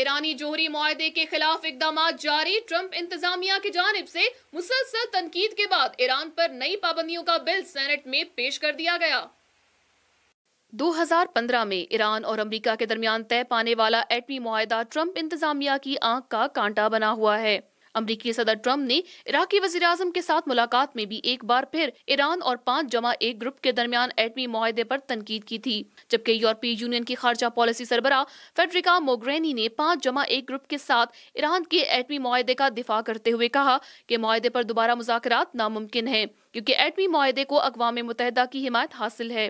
ایرانی جوہری معاہدے کے خلاف اقدامات جاری، ٹرمپ انتظامیہ کی جانب سے مسلسل تنقید کے بعد ایران پر نئی پابندیوں کا بل سینٹ میں پیش کر دیا گیا۔ 2015 میں ایران اور امریکہ کے درمیان طے پانے والا ایٹمی معاہدہ ٹرمپ انتظامیہ کی آنکھ کا کانٹا بنا ہوا ہے۔ امریکی صدر ٹرمپ نے عراقی وزیراعظم کے ساتھ ملاقات میں بھی ایک بار پھر ایران اور 5+1 گروپ کے درمیان ایٹمی معاہدے پر تنقید کی تھی، جبکہ یورپی یونین کی خارجہ پالیسی سربراہ فیڈریکا موگرینی نے 5+1 گروپ کے ساتھ ایران کے ایٹمی معاہدے کا دفاع کرتے ہوئے کہا کہ معاہدے پر دوبارہ مذاکرات ناممکن ہیں کیونکہ ایٹمی معاہدے کو اقوام متحدہ کی حمایت حاصل ہے۔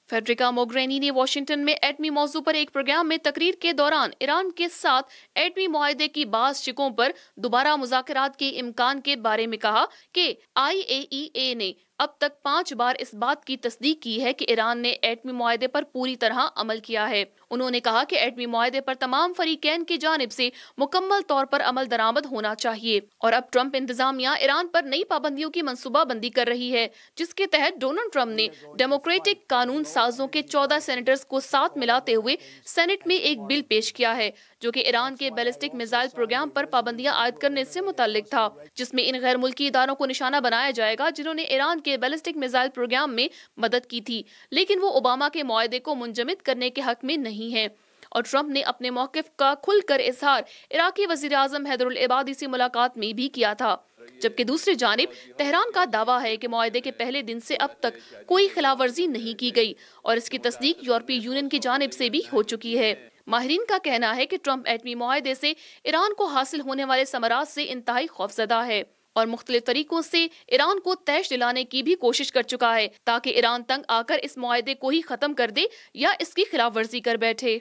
فیڈریکا موگرینی نے واشنگٹن میں ایٹمی موضوع پر ایک پروگرام میں تقریر کے دوران ایران کے ساتھ ایٹمی معاہدے کی بعض شقوں پر دوبارہ مذاکرات کے امکان کے بارے میں کہا کہ IAEA نے اب تک 5 بار اس بات کی تصدیق کی ہے کہ ایران نے ایٹمی معاہدے پر پوری طرح عمل کیا ہے۔ انہوں نے کہا کہ ایٹمی معاہدے پر تمام فریقین کی جانب سے مکمل طور پر عمل درآمد ہونا چاہیے، اور اب ٹرمپ انتظامیہ ایران پر نئی پابندیوں کی منصوبہ بندی کر رہی ہے، جس کے تحت ڈونلڈ ٹرمپ نے ڈیموکریٹک قانون سازوں کے 14 سینیٹرز کو ساتھ ملاتے ہوئے سینٹ میں ایک بل پیش کیا ہے جو کہ ایران کے بیلسٹک میزائل پروگرام پر پابندیاں عائد کرنے سے متعلق تھا، جس میں ان غیر ملکی اداروں کو نشانہ بنایا جائے گا جنہوں نے ایران کے بیلسٹک میزائل پروگرام میں مدد کی تھی، لیکن وہ اوباما کے معاہدے کو منجمد کرنے کے حق میں نہیں ہیں۔ اور ٹرمپ نے اپنے موقف کا کھل کر اظہار عراقی وزیراعظم حیدر العبادی سے ملاقات میں بھی کیا تھا، جبکہ دوسری جانب تہران کا دعویٰ ہے کہ معاہدے کے پہلے دن سے اب تک کوئی خلاف ورزی نہیں کی گئی اور اس کی تصدیق یورپی یونین کی جانب سے بھی ہو چکی ہے۔ ماہرین کا کہنا ہے کہ ٹرمپ ایٹمی معاہدے سے ایران کو حاصل ہونے والے ثمرات سے انتہائی خوفزدہ ہے اور مختلف طریقوں سے ایران کو طیش دلانے کی بھی کوشش کر چکا ہے تاکہ ایران تنگ آ کر اس معاہدے کو ہی ختم کر دے یا اس کی خلاف ورزی کر بیٹھے۔